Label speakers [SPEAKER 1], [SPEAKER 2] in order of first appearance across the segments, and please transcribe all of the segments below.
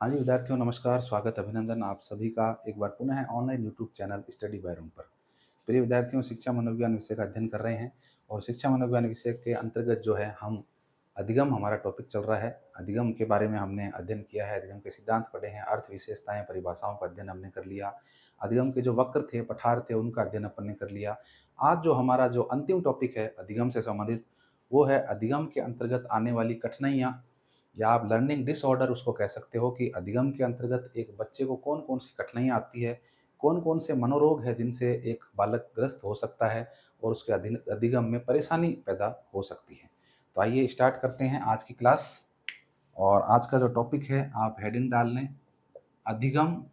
[SPEAKER 1] हाँ जी, विद्यार्थियों नमस्कार, स्वागत अभिनंदन आप सभी का एक बार पुनः online YouTube channel study bye room पर। प्रिय विद्यार्थियों, शिक्षा मनोविज्ञान विषय का अध्ययन कर रहे हैं और शिक्षा मनोविज्ञान विषय के अंतर्गत जो है हम अधिगम हमारा टॉपिक चल रहा है। अधिगम के बारे में हमने अध्ययन किया है, अधिगम के सिद्धांत पढ़े हैं, अर्थ विशेषताएँ, परिभाषाओं का अध्ययन हमने कर लिया। अधिगम के जो वक्र थे, पठार थे, उनका अध्ययन अपन ने कर लिया। आज जो हमारा जो अंतिम टॉपिक है अधिगम से संबंधित, वो है अधिगम के अंतर्गत आने वाली कठिनाइयाँ या आप लर्निंग डिसऑर्डर उसको कह सकते हो कि अधिगम के अंतर्गत एक बच्चे को कौन-कौन सी कठिनाइयाँ आती है, कौन-कौन से मनोरोग हैं जिनसे एक बालक ग्रस्त हो सकता है और उसके अधिगम में परेशानी पैदा हो सकती है। तो आइए स्टार्ट करते हैं आज की क्लास। और आज का जो टॉपिक है आप हेडिंग डाल लें, अधिगम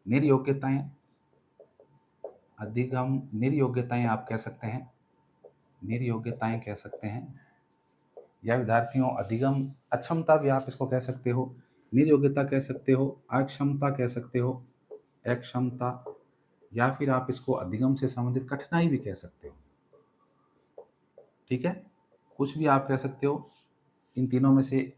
[SPEAKER 1] निर्योग्यताएँ। अधिगम निर्योग्यताएँ आप कह सकते हैं, निर्योग्यताएँ कह सकते हैं। या विद्यार्थियों अधिगम अक्षमता भी आप इसको कह सकते हो, निर्योग्यता कह सकते हो, अक्षमता कह सकते हो, अक्षमता, या फिर आप इसको अधिगम से संबंधित कठिनाई भी कह सकते हो। ठीक है, कुछ भी आप कह सकते हो। इन तीनों में से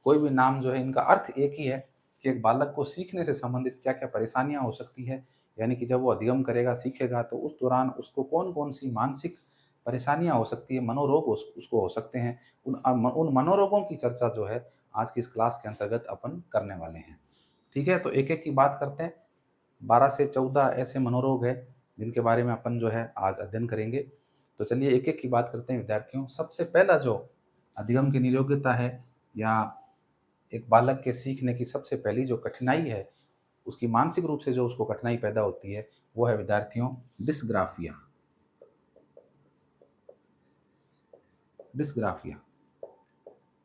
[SPEAKER 1] कोई भी नाम जो है, इनका अर्थ एक ही है कि एक बालक को सीखने से संबंधित क्या क्या परेशानियां हो सकती है, यानी कि जब वो अधिगम करेगा, सीखेगा, तो उस दौरान उसको कौन कौन सी मानसिक परेशानियां हो सकती है, मनोरोग उसको हो सकते हैं। उन मनोरोगों की चर्चा जो है आज की इस क्लास के अंतर्गत अपन करने वाले हैं। ठीक है, तो एक एक की बात करते हैं। 12 से 14 ऐसे मनोरोग हैं जिनके बारे में अपन जो है आज अध्ययन करेंगे। तो चलिए एक एक की बात करते हैं विद्यार्थियों। सबसे पहला जो अधिगम की नियोग्यता है या एक बालक के सीखने की सबसे पहली जो कठिनाई है, उसकी मानसिक रूप से जो उसको कठिनाई पैदा होती है, वो है विद्यार्थियों डिस्ग्राफिया। डिस्ग्राफिया,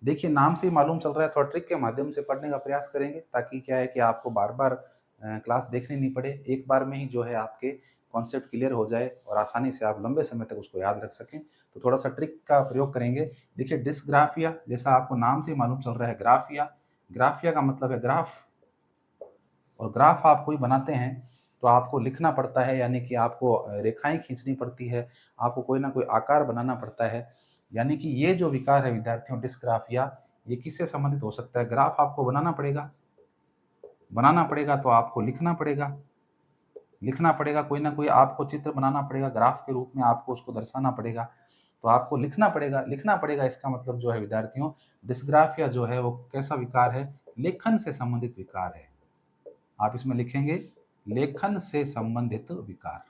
[SPEAKER 1] देखिए नाम से ही मालूम चल रहा है, थोड़ा ट्रिक के माध्यम से पढ़ने का प्रयास करेंगे ताकि क्या है कि आपको बार बार क्लास देखनी नहीं पड़े, एक बार में ही जो है आपके कॉन्सेप्ट क्लियर हो जाए और आसानी से आप लंबे समय तक उसको याद रख सकें। तो थोड़ा सा ट्रिक का प्रयोग करेंगे। देखिए डिस्ग्राफिया, जैसा आपको नाम से ही मालूम चल रहा है, ग्राफिया, ग्राफिया का मतलब है ग्राफ। और ग्राफ आप कोई बनाते हैं तो आपको लिखना पड़ता है, यानी कि आपको रेखाएं खींचनी पड़ती है, आपको कोई ना कोई आकार बनाना पड़ता है। यानी कि ये जो विकार है विद्यार्थियों डिस्ग्राफिया, ये किससे संबंधित हो सकता है? ग्राफ आपको बनाना पड़ेगा, बनाना पड़ेगा तो आपको लिखना पड़ेगा, लिखना पड़ेगा, कोई ना कोई आपको चित्र बनाना पड़ेगा, ग्राफ के रूप में आपको उसको दर्शाना पड़ेगा, तो आपको लिखना पड़ेगा, लिखना पड़ेगा। इसका मतलब जो है विद्यार्थियों डिस्ग्राफिया जो है वो कैसा विकार है? लेखन से संबंधित विकार है। आप इसमें लिखेंगे लेखन से संबंधित विकार,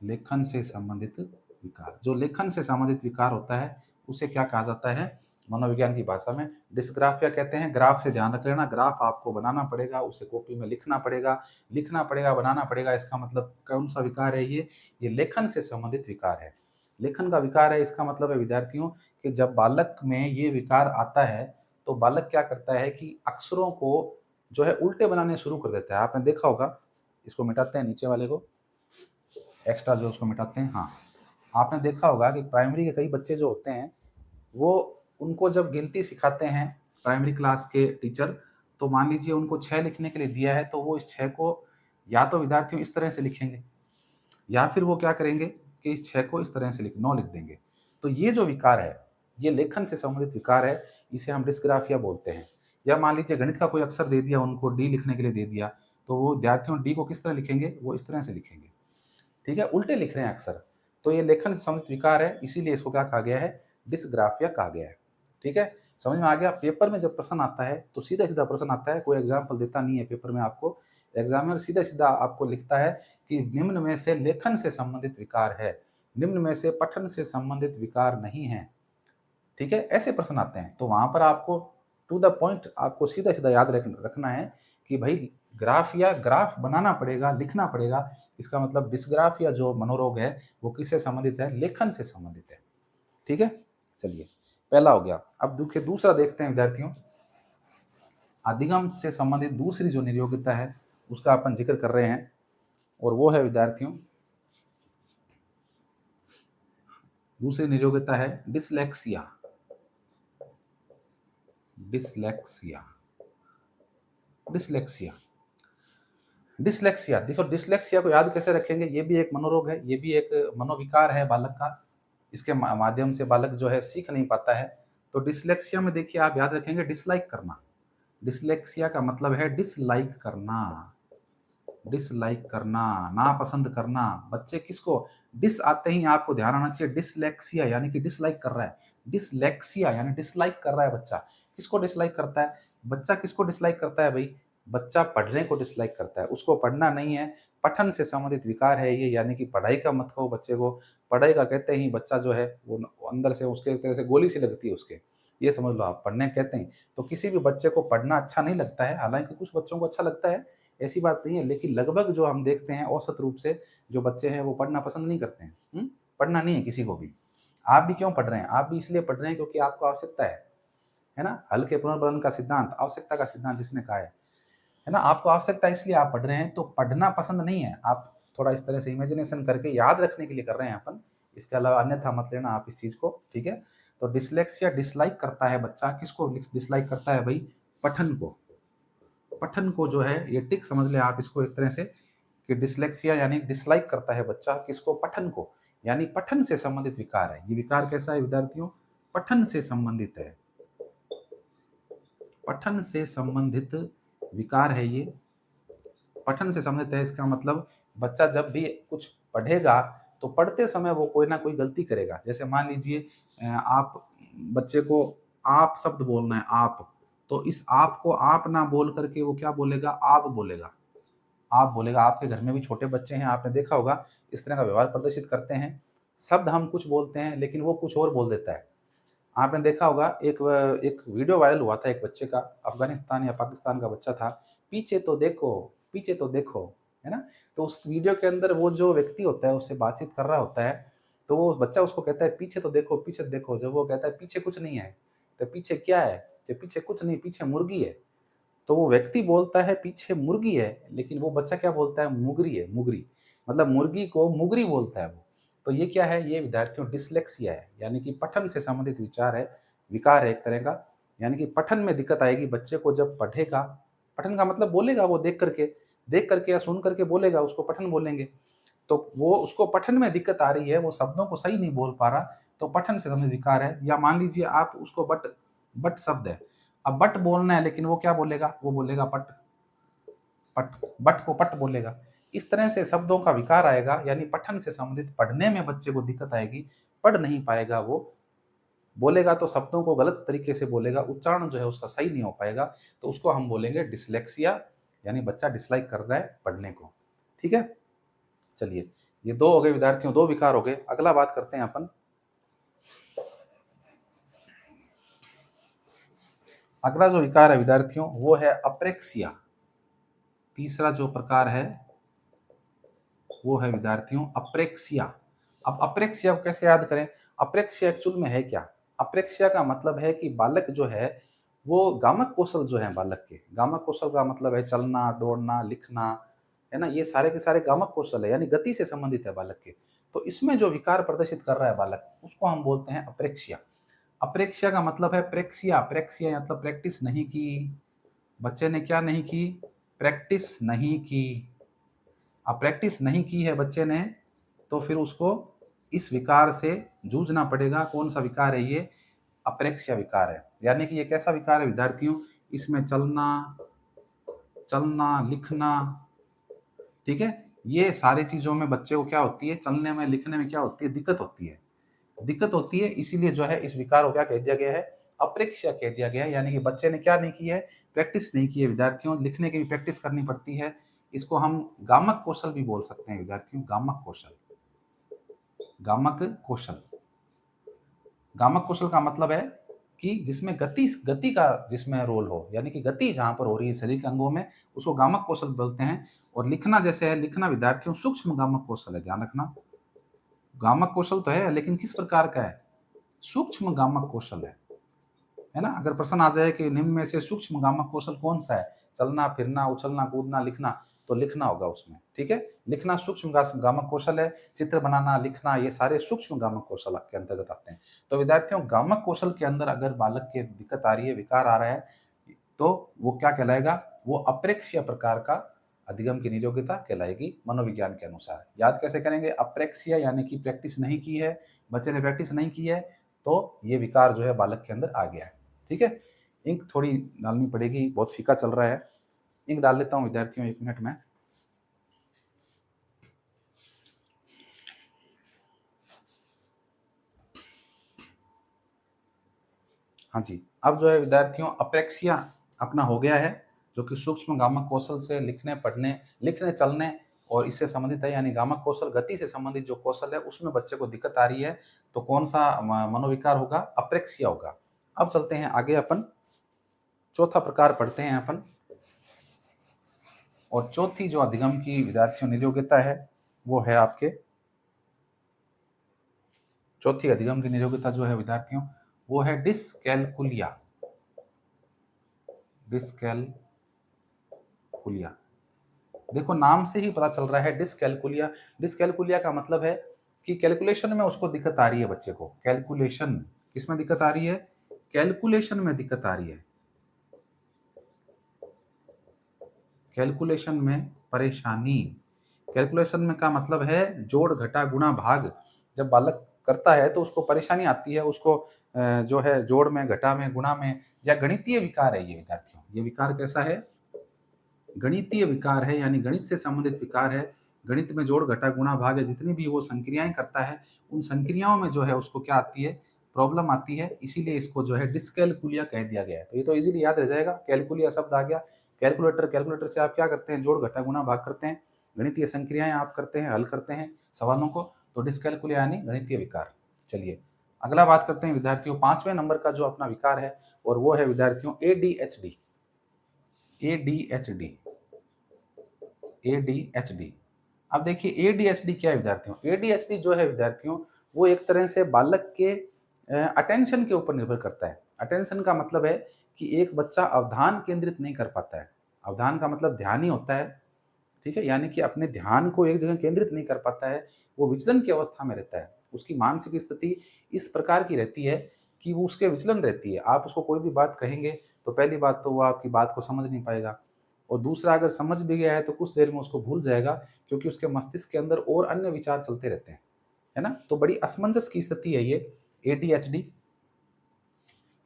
[SPEAKER 1] लेखन से संबंधित विकार। जो लेखन से संबंधित विकार होता है उसे क्या कहा जाता है मनोविज्ञान की भाषा में? डिस्ग्राफिया कहते हैं। ग्राफ से ध्यान रख लेना, ग्राफ आपको बनाना पड़ेगा, उसे कॉपी में लिखना पड़ेगा, लिखना पड़ेगा, बनाना पड़ेगा। इसका मतलब कौन सा विकार है? ये लेखन से संबंधित विकार है, लेखन का विकार है। इसका मतलब है विद्यार्थियों कि जब बालक में ये विकार आता है तो बालक क्या करता है कि अक्षरों को जो है उल्टे बनाने शुरू कर देता है। आपने देखा होगा, इसको मिटाते हैं नीचे वाले को, एक्स्ट्रा जो उसको मिटाते हैं। हाँ, आपने देखा होगा कि प्राइमरी के कई बच्चे जो होते हैं वो, उनको जब गिनती सिखाते हैं प्राइमरी क्लास के टीचर, तो मान लीजिए उनको 6 लिखने के लिए दिया है, तो वो इस 6 को या तो विद्यार्थियों इस तरह से लिखेंगे या फिर वो क्या करेंगे कि इस 6 को इस तरह से 9 लिख देंगे। तो ये जो विकार है, ये लेखन से संबंधित विकार है, इसे हम डिस्ग्राफिया बोलते हैं। या मान लीजिए गणित का कोई अक्षर दे दिया उनको, डी लिखने के लिए दे दिया, तो वो विद्यार्थियों डी को किस तरह लिखेंगे? वो इस तरह से लिखेंगे। ठीक है, उल्टे लिख रहे हैं अक्सर। तो ये लेखन से संबंधित विकार है, इसीलिए इसको क्या कहा गया है? डिस्ग्राफिया कहा गया है। ठीक है, समझ में आ गया? पेपर में जब प्रश्न आता है तो सीधा-सीधा प्रश्न आता है, कोई एग्जाम्पल देता नहीं है पेपर में आपको। एग्जामिनर सीधा-सीधा आपको लिखता है कि निम्न में से लेखन से संबंधित विकार है, निम्न में से पठन से संबंधित विकार नहीं है। ठीक है, ऐसे प्रश्न आते हैं। तो वहाँ पर आपको टू द पॉइंट आपको सीधा-सीधा याद रखना है कि भई ग्राफ या ग्राफ बनाना पड़ेगा, लिखना पड़ेगा। इसका मतलब डिस्ग्राफिया जो मनोरोग है, वो किससे संबंधित है? लेखन से संबंधित है। ठीक है? चलिए, पहला हो गया। अब देखिए दूसरा देखते हैं विद्यार्थियों। अधिगम से संबंधित दूसरी जो निर्योग्यता है, उसका अपन ज़िक्र कर रहे हैं और वो है विद्यार्थियों, दूसरी निर्योग्यता है डिसलेक्सिया। Dyslexia, dyslexia, dyslexia. देखो डिसलेक्सिया को याद कैसे रखेंगे? ये भी एक मनोरोग है, ये भी एक मनोविकार है बालक का। इसके माध्यम से बालक जो है सीख नहीं पाता है। तो डिसलेक्सिया में देखिए आप याद रखेंगे डिसलाइक करना। डिसलेक्सिया का मतलब है डिसलाइक करना, डिसलाइक करना, नापसंद करना। बच्चे किसको, डिस आते ही आपको ध्यान आना चाहिए, डिसलेक्सिया यानी कि डिसलाइक कर रहा है। डिसलेक्सिया यानी डिसलाइक कर रहा है बच्चा। किसको डिसलाइक करता है? बच्चा किसको डिसलाइक करता है भाई? बच्चा पढ़ने को डिसलाइक करता है, उसको पढ़ना नहीं है। पठन से संबंधित विकार है ये, यानी कि पढ़ाई का मत कहो बच्चे को। पढ़ाई का कहते ही बच्चा जो है वो अंदर से उसके एक तरह से गोली सी लगती है उसके, ये समझ लो आप। पढ़ने कहते हैं तो किसी भी बच्चे को पढ़ना अच्छा नहीं लगता है, हालांकि कुछ बच्चों को अच्छा लगता है, ऐसी बात नहीं है, लेकिन लगभग जो हम देखते हैं औसत रूप से जो बच्चे हैं वो पढ़ना पसंद नहीं करते हैं। पढ़ना नहीं है किसी को भी। आप भी क्यों पढ़ रहे हैं? आप भी इसलिए पढ़ रहे हैं क्योंकि आपको आवश्यकता है ना? हल के पुनर्बलन का सिद्धांत, आवश्यकता का सिद्धांत जिसने कहा है ना? आपको आवश्यकता इसलिए आप पढ़ रहे हैं, तो पढ़ना पसंद नहीं है। आप थोड़ा इस तरह से इमेजिनेशन करके याद रखने के लिए कर रहे हैं अपन, इसके अलावा अन्यथा मत लेना आप इस चीज को, ठीक है? तो डिसलेक्सिया डिसलाइक करता है बच्चा, किसको डिसलाइक करता है भाई? पठन को। पठन को जो है ये टिक समझ ले आप इसको एक तरह से, कि डिसलेक्सिया यानी डिसलाइक करता है बच्चा, किसको? पठन को। यानी पठन से संबंधित विकार है ये। विकार कैसा है विद्यार्थियों? पठन से संबंधित है, पठन से संबंधित विकार है ये। पठन से संबंधित है इसका मतलब बच्चा जब भी कुछ पढ़ेगा तो पढ़ते समय वो कोई ना कोई गलती करेगा। जैसे मान लीजिए आप बच्चे को आप शब्द बोलना है, आप, तो इस आप को आप ना बोल करके वो क्या बोलेगा? आप बोलेगा। आप बोलेगा। आपके घर में भी छोटे बच्चे हैं, आपने देखा होगा इस तरह का व्यवहार प्रदर्शित करते हैं। शब्द हम कुछ बोलते हैं लेकिन वो कुछ और बोल देता है। आपने देखा होगा एक वीडियो वायरल हुआ था एक बच्चे का, अफ़गानिस्तान या पाकिस्तान का बच्चा था, पीछे तो देखो, पीछे तो देखो, है ना? तो उस वीडियो के अंदर वो जो व्यक्ति होता है उससे बातचीत कर रहा होता है, तो वो बच्चा उसको कहता है पीछे तो देखो, पीछे देखो। जब वो कहता है पीछे कुछ नहीं है, तो पीछे क्या है? तो पीछे कुछ नहीं, पीछे मुर्गी है। तो वो व्यक्ति बोलता है पीछे मुर्गी है, लेकिन वो बच्चा क्या बोलता है? मुगरी है, मुगरी। मतलब मुर्गी को मुगरी बोलता है वो। तो ये क्या है? ये विद्यार्थियों डिसलेक्सिया है, यानी कि पठन से संबंधित विचार है, विकार है एक तरह का। यानी कि पठन में दिक्कत आएगी बच्चे को जब पढ़ेगा। पठन का मतलब बोलेगा वो देख करके या सुन करके बोलेगा, उसको पठन बोलेंगे। तो वो उसको पठन में दिक्कत आ रही है, वो शब्दों को सही नहीं बोल पा रहा, तो पठन से संबंधित विकार है। या मान लीजिए आप उसको बट, बट शब्द है, अब बट बोलना है लेकिन वो क्या बोलेगा? वो बोलेगा पट, पट, बट को पट बोलेगा। इस तरह से शब्दों का विकार आएगा, यानी पठन से संबंधित पढ़ने में बच्चे को दिक्कत आएगी, पढ़ नहीं पाएगा वो। बोलेगा तो शब्दों को गलत तरीके से बोलेगा, उच्चारण जो है उसका सही नहीं हो पाएगा, तो उसको हम बोलेंगे डिसलेक्सिया, यानी बच्चा डिसलाइक कर रहा है पढ़ने को। ठीक है? चलिए, ये दो हो गए विद्यार्थियों, दो विकार हो गए। अगला बात करते हैं अपन, अगला जो विकार है विद्यार्थियों वो है अप्रेक्सिया। तीसरा जो प्रकार है वो है विद्यार्थियों अप्रेक्सिया। अब अप्रेक्सिया को कैसे याद करें? अप्रेक्सिया एक्चुअल में है क्या? अप्रेक्सिया का मतलब है कि बालक जो है वो गामक कौशल जो है बालक के, गामक कौशल का मतलब है चलना, दौड़ना, लिखना, है ना? ये सारे के सारे गामक कौशल है, यानी गति से संबंधित है बालक के। तो इसमें जो विकार प्रदर्शित कर रहा है बालक, उसको हम बोलते हैं अप्रेक्सिया। अप्रेक्सिया का मतलब है प्रेक्सिया। प्रेक्सिया मतलब प्रैक्टिस नहीं की, बच्चे ने क्या नहीं की? प्रैक्टिस नहीं की। अब प्रैक्टिस नहीं की है बच्चे ने, तो फिर उसको इस विकार से जूझना पड़ेगा। कौन सा विकार है ये? अप्रेक्सिया विकार है। यानी कि ये कैसा विकार है विद्यार्थियों? इसमें चलना, चलना, लिखना, ठीक है, ये सारी चीजों में बच्चे को क्या होती है? चलने में, लिखने में क्या होती है? दिक्कत होती है, दिक्कत होती है। इसीलिए जो है इस विकार को क्या कह दिया गया है? अप्रेक्सिया कह दिया गया है। यानी कि बच्चे ने क्या नहीं की है? प्रैक्टिस नहीं की है विद्यार्थियों। लिखने की भी प्रैक्टिस करनी पड़ती है। इसको हम गामक कौशल भी बोल सकते हैं विद्यार्थियों, गामक कौशल। गामक कौशल, गामक कौशल का मतलब है कि जिसमें गति, गति का जिसमें रोल हो, यानी कि गति जहां पर हो रही है शरीर के अंगों में, उसको गामक कौशल बोलते हैं। और लिखना जैसे है, लिखना विद्यार्थियों सूक्ष्म गामक कौशल है, ध्यान रखना। गामक कौशल तो है लेकिन किस प्रकार का है? सूक्ष्म गामक कौशल है ना? अगर प्रश्न आ जाए कि निम्न में से सूक्ष्म गामक कौशल कौन सा है? चलना, फिरना, उछलना, कूदना, लिखना, तो लिखना होगा उसमें, ठीक है? लिखना सूक्ष्म गामक कौशल है। चित्र बनाना, लिखना, ये सारे सूक्ष्म गामक कौशल के अंतर्गत आते हैं। तो विद्यार्थियों गामक कौशल के अंदर अगर बालक के दिक्कत आ रही है, विकार आ रहा है, तो वो क्या कहलाएगा? वो अप्रेक्ष्य प्रकार का अधिगम की निरोगिता कहलाएगी मनोविज्ञान के अनुसार। याद कैसे करेंगे? अप्रेक्सिया यानी कि प्रैक्टिस नहीं की है, बच्चे ने प्रैक्टिस नहीं की है, तो ये विकार जो है बालक के अंदर आ गया है। ठीक है? इंक थोड़ी डालनी पड़ेगी, बहुत फीका चल रहा है। इंक डाल लेता हूँ विद्यार्थियों 1 मिनट में। हाँ जी, अब जो है विद्यार्थियों अपेक्सिया अपना हो गया है, जो कि सूक्ष्म गामक कौशल से लिखने, पढ़ने, लिखने, चलने और इससे संबंधित है, यानी गामक कौशल गति से संबंधित जो कौशल है उसमें बच्चे को दिक्कत आ रही है, तो कौन-सा मनोविकार होगा? अप्रेक्सिया होगा। अब चलते हैं आगे अपन, चौथा प्रकार पढ़ते हैं अपन, और चौथी जो अधिगम की विद्यार्थियों निरोग्यता है, वो है आपके, चौथी अधिगम की निरोग्यता जो है विद्यार्थियों, वो है डिस्कैलकुलिया। डिस्कैलकुलिया, देखो नाम से ही पता चल रहा है डिस्कैलकुलिया। डिस्कैलकुलिया का मतलब है कि कैलकुलेशन में उसको दिक्कत आ रही है बच्चे को। कैलकुलेशन किसमें दिक्कत आ रही है? कैलकुलेशन में दिक्कत आ रही है। कैलकुलेशन में परेशानी। कैलकुलेशन में का मतलब है जोड़ घटा गुणा भाग। जब बालक करता है तो उसको परेशानी आती है, उसको जो है जोड़ में, घटा में, गुणा में, या गणितीय विकार है ये विद्यार्थियों। ये विकार कैसा है? गणितीय विकार है, यानी गणित से संबंधित विकार है। गणित में जोड़ घटा गुणा भाग है, जितनी भी वो संक्रियाएं करता है, उन संक्रियाओं में जो है उसको क्या आती है? प्रॉब्लम आती है। इसीलिए इसको जो है डिस्कैलकुलिया कह दिया गया है। तो ये तो इजीली याद रह जाएगा, कैलकुलिया शब्द आ गया। कैलकुलेटर, कैलकुलेटर से आप क्या करते हैं? जोड़ घटा गुणा भाग करते हैं, गणितीय संक्रियाएं आप करते हैं, हल करते हैं सवालों को। तो डिस्कैलकुलिया यानी गणितीय विकार। चलिए अगला बात करते हैं विद्यार्थियों, 5वें नंबर का जो अपना विकार है, और वो है विद्यार्थियों एडीएचडी। ADHD, ADHD. अब देखिए एडीएचडी क्या है विद्यार्थियों? एडीएचडी जो है विद्यार्थियों, वो एक तरह से बालक के अटेंशन के ऊपर निर्भर करता है। अटेंशन का मतलब है कि एक बच्चा अवधान केंद्रित नहीं कर पाता है। अवधान का मतलब ध्यान ही होता है, ठीक है? यानी कि अपने ध्यान को एक जगह केंद्रित नहीं कर पाता है, वो विचलन की अवस्था में रहता है। उसकी मानसिक स्थिति इस प्रकार की रहती है कि वो उसके विचलन रहती है। आप उसको कोई भी बात कहेंगे तो पहली बात तो वो आपकी बात को समझ नहीं पाएगा, और दूसरा अगर समझ भी गया है तो कुछ देर में उसको भूल जाएगा, क्योंकि उसके मस्तिष्क के अंदर और अन्य विचार चलते रहते हैं, है ना? तो बड़ी असमंजस की स्थिति है ये एडीएचडी।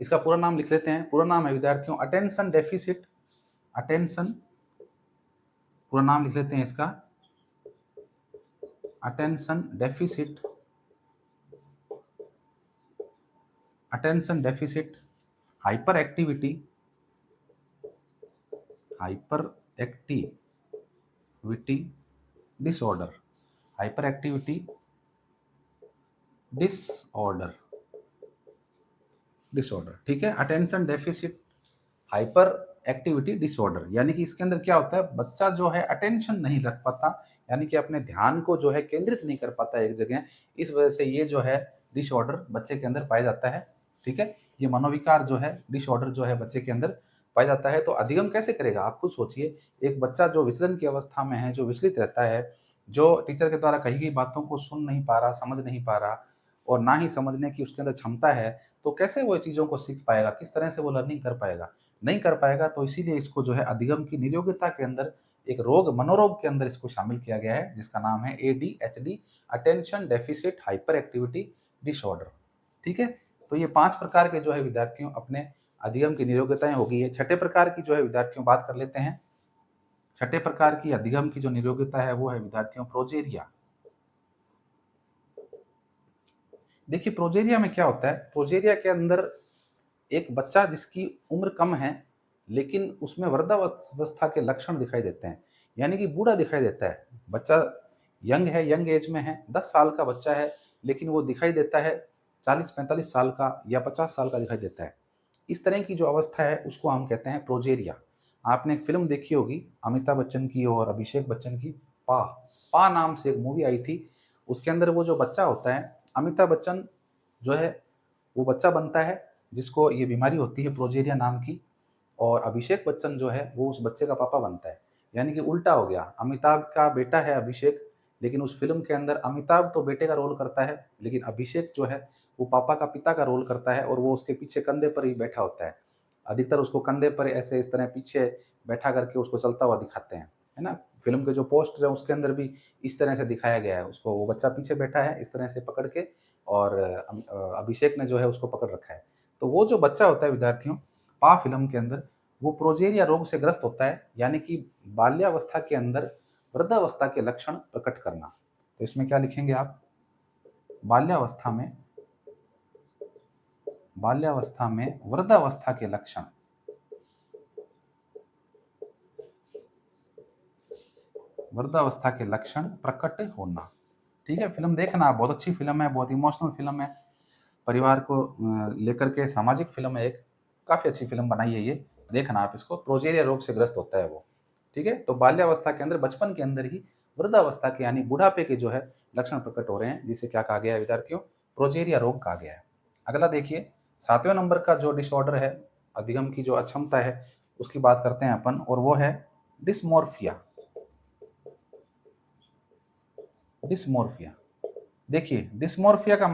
[SPEAKER 1] इसका पूरा नाम लिख लेते हैं। पूरा नाम है विद्यार्थियों अटेंशन डेफिसिट। अटेंशन, पूरा नाम लिख लेते हैं इसका, attention deficit, attention deficit hyper activity, hyper activity disorder, hyper activity disorder, disorder, ठीक है? Attention deficit hyper activity disorder, यानी कि इसके अंदर क्या होता है? बच्चा जो है अटेंशन नहीं रख पाता, यानी कि अपने ध्यान को जो है केंद्रित नहीं कर पाता एक जगह। इस वजह से ये जो है डिसऑर्डर बच्चे के अंदर पाया जाता है, ठीक है? ये मनोविकार जो है, डिसऑर्डर जो है बच्चे के अंदर पाया जाता है। तो अधिगम कैसे करेगा? आप खुद सोचिए। एक बच्चा जो विचलन की अवस्था में है, जो विचलित रहता है, जो टीचर के द्वारा कही गई बातों को सुन नहीं पा रहा, समझ नहीं पा रहा, और ना ही समझने की उसके अंदर क्षमता है, तो कैसे वो चीज़ों को सीख पाएगा? किस तरह से वो लर्निंग कर पाएगा? नहीं कर पाएगा। तो इसीलिए इसको जो है अधिगम की निरोग्यता के अंदर, एक रोग, मनोरोग के अंदर इसको शामिल किया गया है, जिसका नाम है ADHD, attention deficit hyper activity disorder, ठीक है? तो ये 5 प्रकार के जो है विद्यार्थियों अपने अधिगम की निरोग्यताएं हो गई है। छठे प्रकार की जो है विद्यार्थियों बात कर लेते हैं। छठे प्रकार की अधिगम की जो निरोग्यता है वो है विद्यार्थियों प्रोजेरिया। देखिए प्रोजेरिया में क्या होता है? प्रोजेरिया के अंदर एक बच्चा जिसकी उम्र कम है, लेकिन उसमें वृद्धावस्था के लक्षण दिखाई देते हैं, यानी कि बूढ़ा दिखाई देता है। बच्चा यंग है, यंग एज में है, 10 साल का बच्चा है, लेकिन वो दिखाई देता है 40-45 साल का या 50 साल का दिखाई देता है। इस तरह की जो अवस्था है उसको हम कहते हैं प्रोजेरिया। आपने एक फ़िल्म देखी होगी अमिताभ बच्चन की और अभिषेक बच्चन की, पा। पा नाम से एक मूवी आई थी, उसके अंदर वो जो बच्चा होता है, अमिताभ बच्चन जो है वो बच्चा बनता है जिसको ये बीमारी होती है प्रोजेरिया नाम की, और अभिषेक बच्चन जो है वो उस बच्चे का पापा बनता है। यानी कि उल्टा हो गया, अमिताभ का बेटा है अभिषेक, लेकिन उस फ़िल्म के अंदर अमिताभ तो बेटे का रोल करता है, लेकिन अभिषेक जो है वो पापा का, पिता का रोल करता है, और वो उसके पीछे कंधे पर ही बैठा होता है। अधिकतर उसको कंधे पर ऐसे इस तरह पीछे बैठा करके उसको चलता हुआ दिखाते हैं, है ना? फ़िल्म के जो पोस्टर है उसके अंदर भी इस तरह से दिखाया गया है उसको, वो बच्चा पीछे बैठा है इस तरह से पकड़ के, और अभिषेक ने जो है उसको पकड़ रखा है। तो वो जो बच्चा होता है विद्यार्थियों, पा फिल्म के अंदर वो प्रोजेरिया रोग से ग्रस्त होता है, यानी कि बाल्यावस्था के अंदर वृद्धावस्था के लक्षण प्रकट करना। तो इसमें क्या लिखेंगे आप? बाल्यावस्था में वृद्धावस्था के लक्षण, वृद्धावस्था के लक्षण प्रकट होना। ठीक है, फिल्म देखना, बहुत अच्छी फिल्म है, बहुत इमोशनल फिल्म है, परिवार को लेकर के सामाजिक फिल्म है, एक काफ़ी अच्छी फिल्म बनाई है ये, देखना आप इसको। प्रोजेरिया रोग से ग्रस्त होता है वो। ठीक है, तो बाल्यावस्था के अंदर, बचपन के अंदर ही वृद्धावस्था के यानी बुढ़ापे के जो है लक्षण प्रकट हो रहे हैं, जिसे क्या कहा गया है विद्यार्थियों? प्रोजेरिया रोग कहा गया है। अगला देखिए, 7वें नंबर का जो डिसऑर्डर है, अधिगम की जो अक्षमता है, उसकी बात करते हैं अपन, और वो है डिस्मोर्फिया। डिस्मोर्फिया, देखिए डिस्मोर्फिया का